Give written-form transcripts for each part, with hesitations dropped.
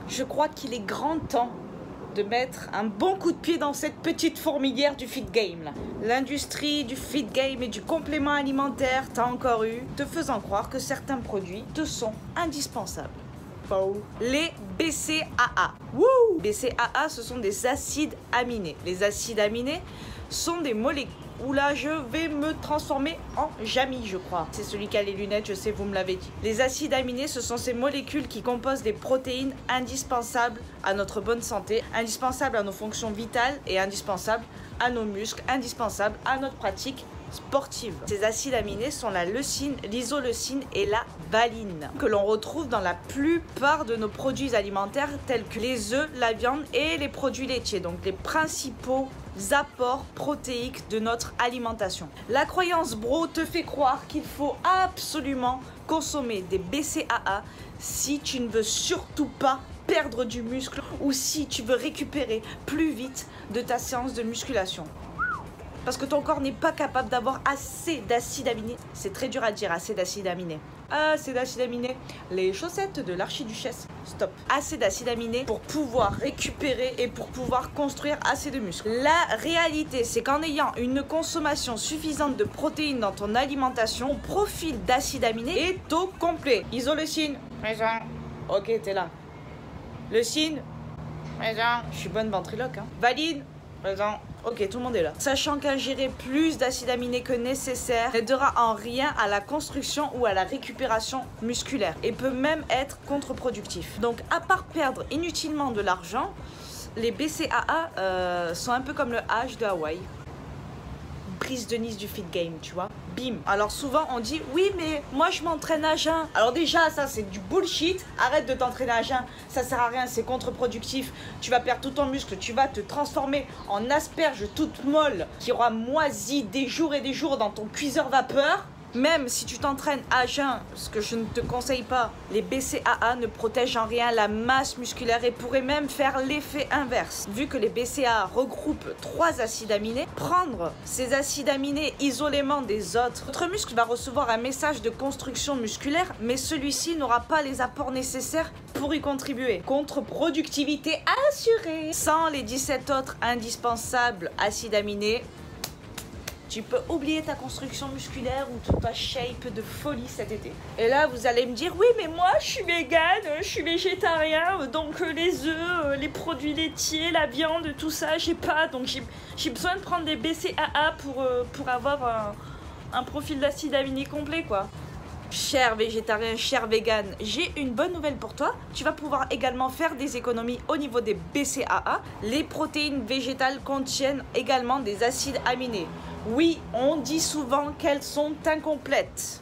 Je crois qu'il est grand temps de mettre un bon coup de pied dans cette petite fourmilière du feed game là. L'industrie du feed game et du complément alimentaire t'a encore eu, te faisant croire que certains produits te sont indispensables. Faux. Les BCAA. Wouh! BCAA, ce sont des acides aminés. Les acides aminés sont des molécules. Oula, je vais me transformer en Jamy, je crois. C'est celui qui a les lunettes, je sais, vous me l'avez dit. Les acides aminés, ce sont ces molécules qui composent des protéines indispensables à notre bonne santé, indispensables à nos fonctions vitales et indispensables à nos muscles, indispensables à notre pratique sportive. Ces acides aminés sont la leucine, l'isoleucine et la valine, que l'on retrouve dans la plupart de nos produits alimentaires tels que les œufs, la viande et les produits laitiers, donc les principaux apports protéiques de notre alimentation. La croyance bro te fait croire qu'il faut absolument consommer des BCAA si tu ne veux surtout pas perdre du muscle ou si tu veux récupérer plus vite de ta séance de musculation. Parce que ton corps n'est pas capable d'avoir assez d'acides aminés. C'est très dur à dire, assez d'acides aminés. Assez d'acides aminés. Les chaussettes de l'archiduchesse. Stop. Assez d'acides aminés pour pouvoir récupérer et pour pouvoir construire assez de muscles. La réalité, c'est qu'en ayant une consommation suffisante de protéines dans ton alimentation, ton profil d'acides aminés est au complet. Isoleucine. Présent. Ok, t'es là. Leucine. Présent. Je suis bonne ventriloque, hein. Valine. Présent. Ok, tout le monde est là. Sachant qu'ingérer plus d'acides aminés que nécessaire n'aidera en rien à la construction ou à la récupération musculaire et peut même être contre-productif. Donc, à part perdre inutilement de l'argent, les BCAA sont un peu comme le H de Hawaï. Prise de Nice du feed game, tu vois. Bim. Alors souvent on dit oui mais moi je m'entraîne à jeun. Alors déjà ça c'est du bullshit. Arrête de t'entraîner à jeun. Ça sert à rien, c'est contre-productif. Tu vas perdre tout ton muscle, tu vas te transformer en asperge toute molle qui aura moisi des jours et des jours dans ton cuiseur vapeur. Même si tu t'entraînes à jeun, ce que je ne te conseille pas, les BCAA ne protègent en rien la masse musculaire et pourraient même faire l'effet inverse. Vu que les BCAA regroupent 3 acides aminés, prendre ces acides aminés isolément des autres, votre muscle va recevoir un message de construction musculaire, mais celui-ci n'aura pas les apports nécessaires pour y contribuer. Contre-productivité assurée. Sans les 17 autres indispensables acides aminés, tu peux oublier ta construction musculaire ou toute ta shape de folie cet été. Et là, vous allez me dire, oui, mais moi, je suis végane, je suis végétarien, donc les œufs, les produits laitiers, la viande, tout ça, j'ai pas. Donc j'ai besoin de prendre des BCAA pour avoir un profil d'acide aminé complet, quoi. Cher végétarien, cher vegan, j'ai une bonne nouvelle pour toi. Tu vas pouvoir également faire des économies au niveau des BCAA. Les protéines végétales contiennent également des acides aminés. Oui, on dit souvent qu'elles sont incomplètes.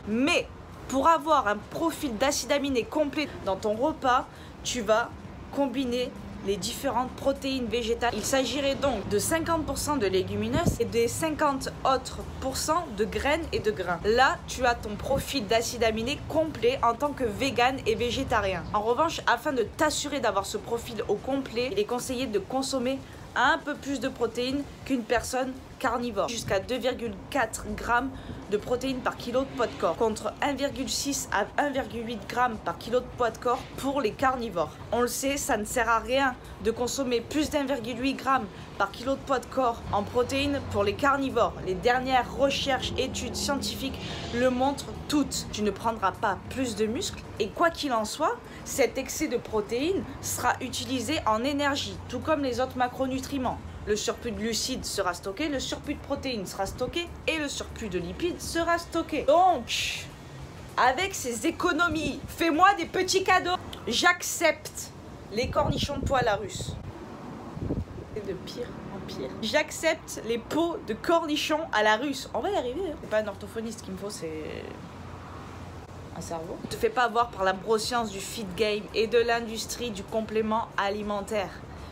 Mais pour avoir un profil d'acide aminé complet dans ton repas, tu vas combiner les différentes protéines végétales. Il s'agirait donc de 50% de légumineuses et des 50 autres % de graines et de grains. Là, tu as ton profil d'acide aminé complet en tant que vegan et végétarien. En revanche, afin de t'assurer d'avoir ce profil au complet, il est conseillé de consommer un peu plus de protéines qu'une personne carnivore, jusqu'à 2,4 grammes de protéines par kilo de poids de corps, contre 1,6 à 1,8 grammes par kilo de poids de corps pour les carnivores. On le sait, ça ne sert à rien de consommer plus d'1,8 grammes par kilo de poids de corps en protéines pour les carnivores. Les dernières recherches, études scientifiques le montrent toutes. Tu ne prendras pas plus de muscles et quoi qu'il en soit, cet excès de protéines sera utilisé en énergie, tout comme les autres macronutriments. Le surplus de glucides sera stocké, le surplus de protéines sera stocké et le surplus de lipides sera stocké. Donc, avec ces économies, fais-moi des petits cadeaux. J'accepte les cornichons de pois à la russe. C'est de pire en pire. J'accepte les pots de cornichons à la russe. On va y arriver. Hein. C'est pas un orthophoniste qu'il me faut, c'est un cerveau. Ne te fais pas avoir par la broscience du feed game et de l'industrie du complément alimentaire.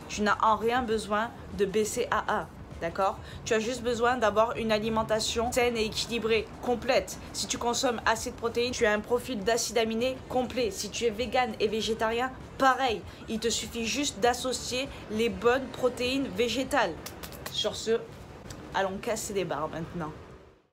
Tu n'as en rien besoin de BCAA, d'accord? Tu as juste besoin d'avoir une alimentation saine et équilibrée, complète. Si tu consommes assez de protéines, tu as un profil d'acide aminé complet. Si tu es vegan et végétarien, pareil. Il te suffit juste d'associer les bonnes protéines végétales. Sur ce, allons casser des barres maintenant.